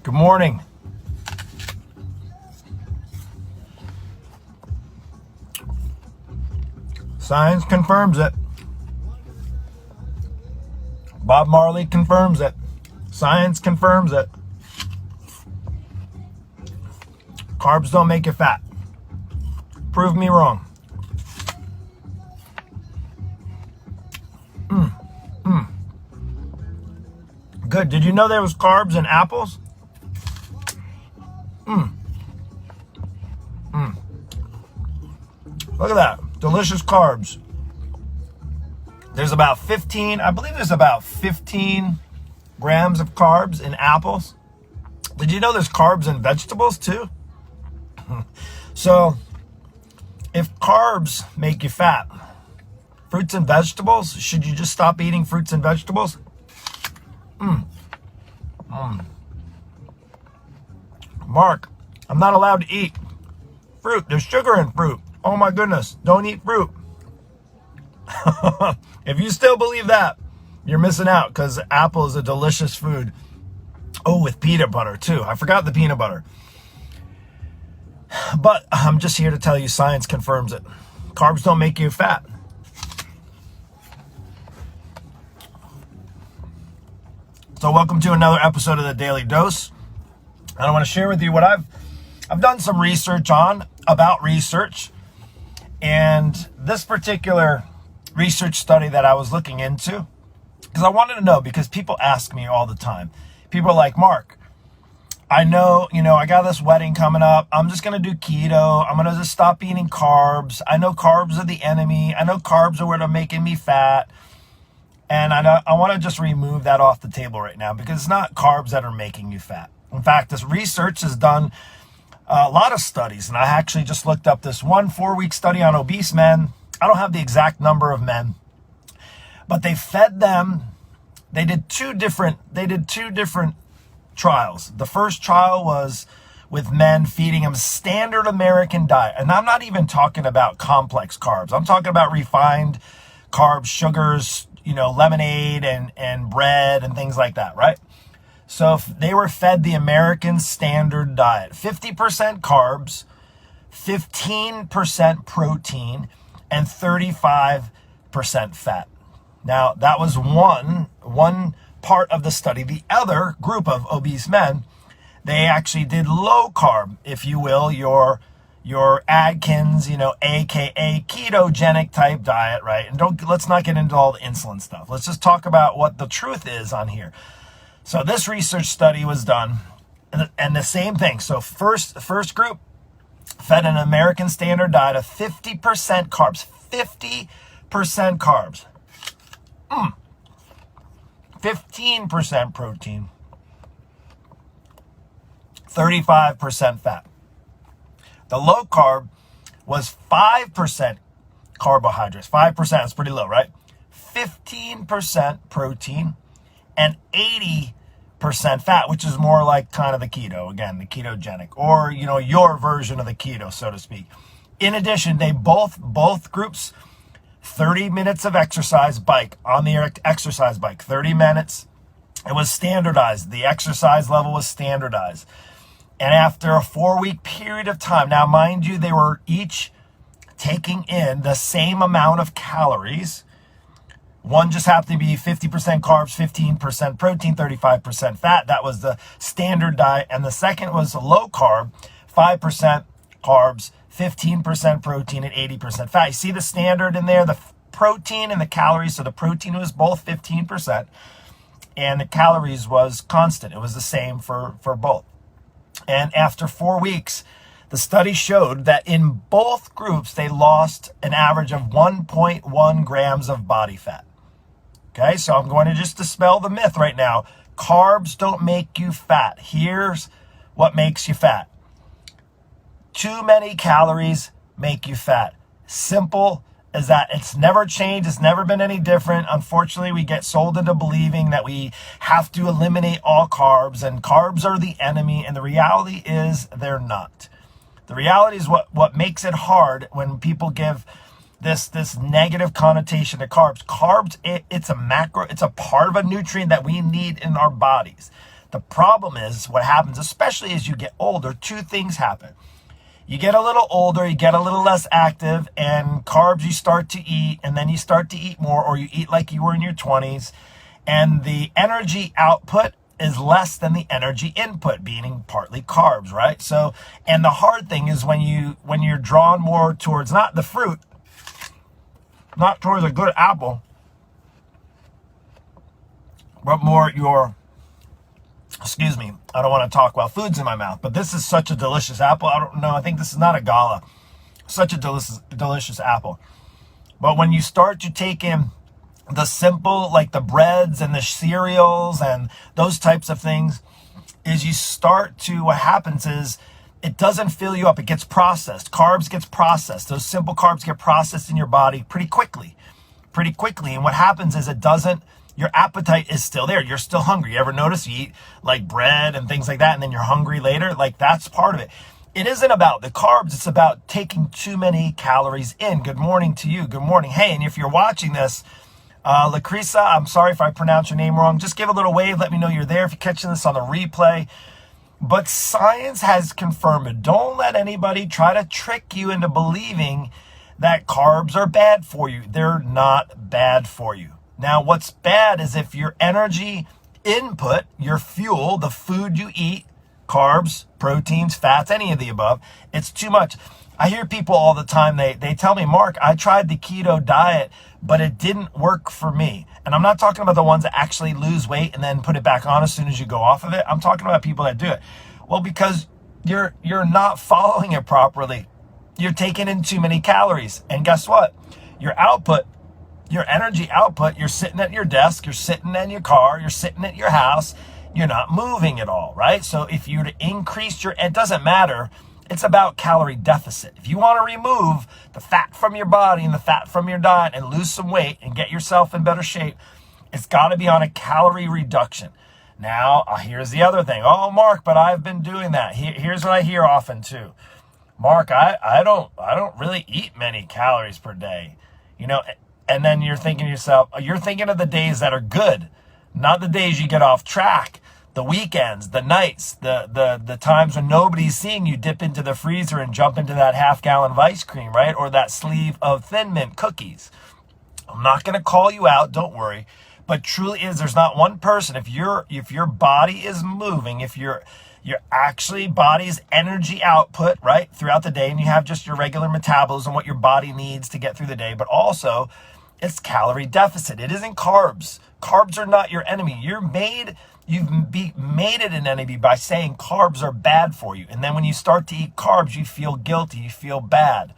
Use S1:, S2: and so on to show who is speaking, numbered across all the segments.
S1: Good morning. Science confirms it. Bob Marley confirms it. Science confirms it. Carbs don't make you fat. Prove me wrong. Good. Did you know there was carbs in apples? Look at that. Delicious carbs. There's about 15, I believe there's about 15 grams of carbs in apples. Did you know there's carbs in vegetables too? So, if carbs make you fat, fruits and vegetables, should you just stop eating fruits and vegetables? Mark, I'm not allowed to eat fruit. There's sugar in fruit. Oh my goodness, don't eat fruit. If you still believe that, you're missing out, because apple is a delicious food. Oh, with peanut butter too. I forgot the peanut butter. But I'm just here to tell you science confirms it. Carbs don't make you fat. So welcome to another episode of the Daily Dose. And I want to share with you what I've done some research on about research. And this particular research study that I was looking into, because I wanted to know, because people ask me all the time. People are like, Mark, I know, I got this wedding coming up. I'm just going to do keto. I'm going to just stop eating carbs. I know carbs are the enemy. I know carbs are what are making me fat. And I want to just remove that off the table right now, because it's not carbs that are making you fat. In fact, this research has done a lot of studies, and I actually just looked up this 4-week study on obese men. I don't have the exact number of men, but they fed them. They did two different trials. The first trial was with men, feeding them standard American diet. And I'm not even talking about complex carbs. I'm talking about refined carbs, sugars, lemonade and bread and things like that, right? So if they were fed the American standard diet, 50% carbs, 15% protein, and 35% fat. Now, that was one part of the study. The other group of obese men, they actually did low carb, if you will, your Atkins, aka ketogenic type diet, right? And let's not get into all the insulin stuff. Let's just talk about what the truth is on here. So this research study was done, and the same thing. So the first group fed an American standard diet of 50% carbs, 50% carbs, 15% protein, 35% fat. The low carb was 5% carbohydrates. 5% is pretty low, right? 15% protein and 80% fat, which is more like kind of the keto, again, the ketogenic, or, your version of the keto, so to speak. In addition, they both groups, 30 minutes of exercise bike, on the exercise bike, 30 minutes. It was standardized. The exercise level was standardized. And after a 4-week period of time, now mind you, they were each taking in the same amount of calories. One just happened to be 50% carbs, 15% protein, 35% fat. That was the standard diet. And the second was low carb, 5% carbs, 15% protein, and 80% fat. You see the standard in there, the protein and the calories. So the protein was both 15%, and the calories was constant. It was the same for both. And after 4 weeks, the study showed that in both groups, they lost an average of 1.1 grams of body fat. Okay, so I'm going to just dispel the myth right now. Carbs don't make you fat. Here's what makes you fat. Too many calories make you fat. Simple as that. It's never changed. It's never been any different. Unfortunately, we get sold into believing that we have to eliminate all carbs, and carbs are the enemy. And the reality is they're not. The reality is what makes it hard when people give this negative connotation to carbs. Carbs, it's a macro, it's a part of a nutrient that we need in our bodies. The problem is what happens, especially as you get older, two things happen. You get a little older, you get a little less active, and carbs you start to eat, and then you start to eat more, or you eat like you were in your 20s, and the energy output is less than the energy input, being partly carbs, right? So, and the hard thing is when you're drawn more towards not the fruit, not towards a good apple, but more excuse me, I don't want to talk while food's in my mouth, but this is such a delicious apple. I don't know, I think this is not a gala. Such a delicious apple. But when you start to take in the simple, like the breads and the cereals and those types of things, what happens is it doesn't fill you up. It gets processed. Carbs gets processed. Those simple carbs get processed in your body pretty quickly. And what happens is your appetite is still there. You're still hungry. You ever notice you eat like bread and things like that, and then you're hungry later? Like, that's part of it. It isn't about the carbs. It's about taking too many calories in. Good morning to you. Good morning. Hey, and if you're watching this, Lacrisa, I'm sorry if I pronounce your name wrong. Just give a little wave. Let me know you're there if you're catching this on the replay. But science has confirmed it. Don't let anybody try to trick you into believing that carbs are bad for you. They're not bad for you. Now, what's bad is if your energy input, your fuel, the food you eat, carbs, proteins, fats, any of the above, it's too much. I hear people all the time, they tell me, Mark, I tried the keto diet, but it didn't work for me. And I'm not talking about the ones that actually lose weight and then put it back on as soon as you go off of it. I'm talking about people that do it. Well, because you're not following it properly. You're taking in too many calories. And guess what? Your output, your energy output, you're sitting at your desk, you're sitting in your car, you're sitting at your house, you're not moving at all, right? So if you were to increase it doesn't matter. It's about calorie deficit. If you want to remove the fat from your body and the fat from your diet and lose some weight and get yourself in better shape, it's got to be on a calorie reduction. Now, here's the other thing. Oh, Mark, but I've been doing that. Here's what I hear often too. Mark, I don't really eat many calories per day. And then you're thinking to yourself, you're thinking of the days that are good, not the days you get off track, the weekends, the nights, the times when nobody's seeing you dip into the freezer and jump into that half-gallon of ice cream, right? Or that sleeve of Thin Mint cookies. I'm not going to call you out, don't worry. But truly there's not one person, if your body is moving, if your body's energy output, right, throughout the day, and you have just your regular metabolism, what your body needs to get through the day, but also it's calorie deficit. It isn't carbs. Carbs are not your enemy. You've made it an enemy by saying carbs are bad for you. And then when you start to eat carbs, you feel guilty, you feel bad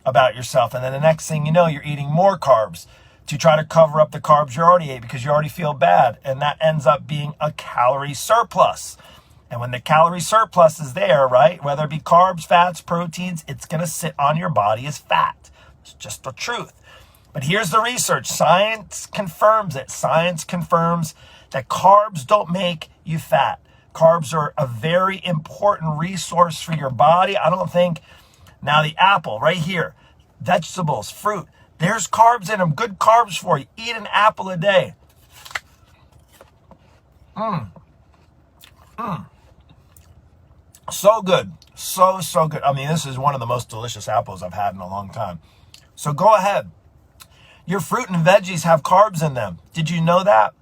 S1: about yourself. And then the next thing you know, you're eating more carbs to try to cover up the carbs you already ate because you already feel bad. And that ends up being a calorie surplus. And when the calorie surplus is there, right, whether it be carbs, fats, proteins, it's going to sit on your body as fat. It's just the truth. But here's the research. Science confirms it. Science confirms that carbs don't make you fat. Carbs are a very important resource for your body. I don't think, now the apple right here, vegetables, fruit, there's carbs in them, good carbs for you. Eat an apple a day. So good. So good. I mean, this is one of the most delicious apples I've had in a long time. So go ahead. Your fruit and veggies have carbs in them. Did you know that?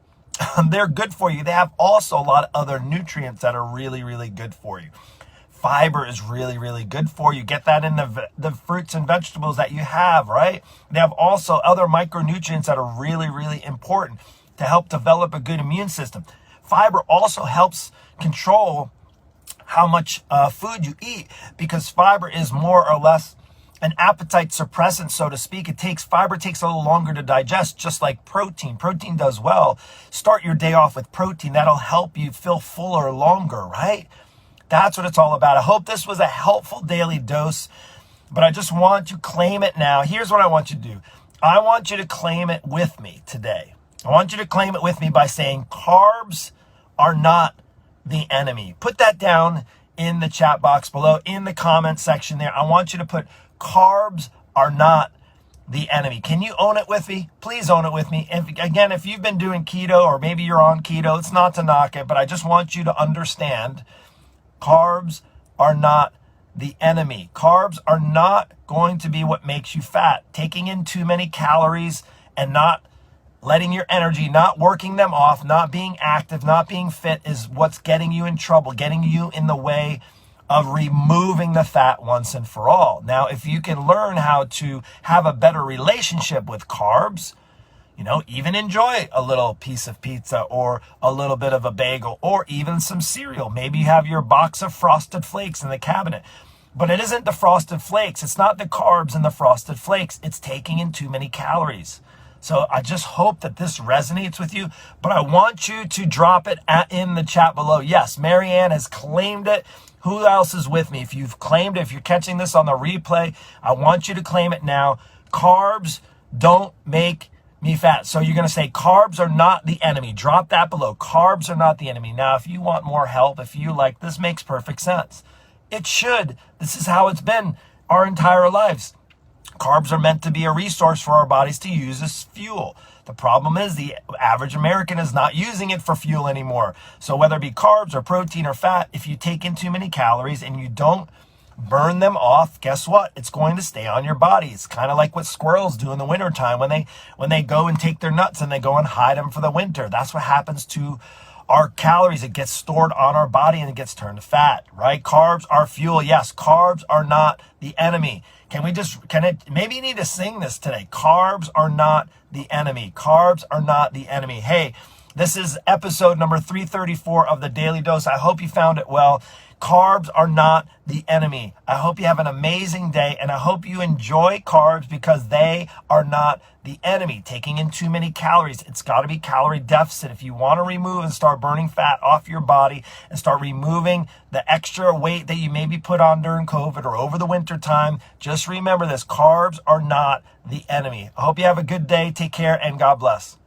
S1: They're good for you. They have also a lot of other nutrients that are really, really good for you. Fiber is really, really good for you. Get that in the fruits and vegetables that you have, right? They have also other micronutrients that are really, really important to help develop a good immune system. Fiber also helps control how much food you eat because fiber is more or less an appetite suppressant, so to speak. Fiber takes a little longer to digest, just like protein. Protein does well. Start your day off with protein. That'll help you feel fuller longer, right? That's what it's all about. I hope this was a helpful daily dose, but I just want to claim it now. Here's what I want you to do. I want you to claim it with me today. I want you to claim it with me by saying carbs are not the enemy. Put that down in the chat box below, in the comment section there. I want you to put carbs are not the enemy. Can you own it with me? Please own it with me. If you've been doing keto, or maybe you're on keto, it's not to knock it, but I just want you to understand carbs are not the enemy. Carbs are not going to be what makes you fat. Taking in too many calories and not letting your energy, not working them off, not being active, not being fit is what's getting you in trouble, getting you in the way of removing the fat once and for all. Now, if you can learn how to have a better relationship with carbs, even enjoy a little piece of pizza or a little bit of a bagel or even some cereal. Maybe you have your box of Frosted Flakes in the cabinet. But it isn't the Frosted Flakes. It's not the carbs in the Frosted Flakes. It's taking in too many calories. So I just hope that this resonates with you. But I want you to drop it in the chat below. Yes, Marianne has claimed it. Who else is with me? If you've claimed it, if you're catching this on the replay, I want you to claim it now. Carbs don't make me fat. So you're going to say carbs are not the enemy. Drop that below. Carbs are not the enemy. Now, if you want more help, if you like, this makes perfect sense. It should. This is how it's been our entire lives. Carbs are meant to be a resource for our bodies to use as fuel. The problem is the average American is not using it for fuel anymore. So whether it be carbs or protein or fat, if you take in too many calories and you don't burn them off, guess what? It's going to stay on your body. It's kind of like what squirrels do in the wintertime when they go and take their nuts and they go and hide them for the winter. That's what happens to our calories. It gets stored on our body and it gets turned to fat, right? Carbs are fuel. Yes, carbs are not the enemy. Maybe you need to sing this today. Carbs are not the enemy. Carbs are not the enemy. Hey, this is episode number 334 of the Daily Dose. I hope you found it well. Carbs are not the enemy. I hope you have an amazing day, and I hope you enjoy carbs because they are not the enemy. Taking in too many calories, it's got to be calorie deficit. If you want to remove and start burning fat off your body and start removing the extra weight that you maybe put on during COVID or over the winter time, just remember this: carbs are not the enemy. I hope you have a good day. Take care, and God bless.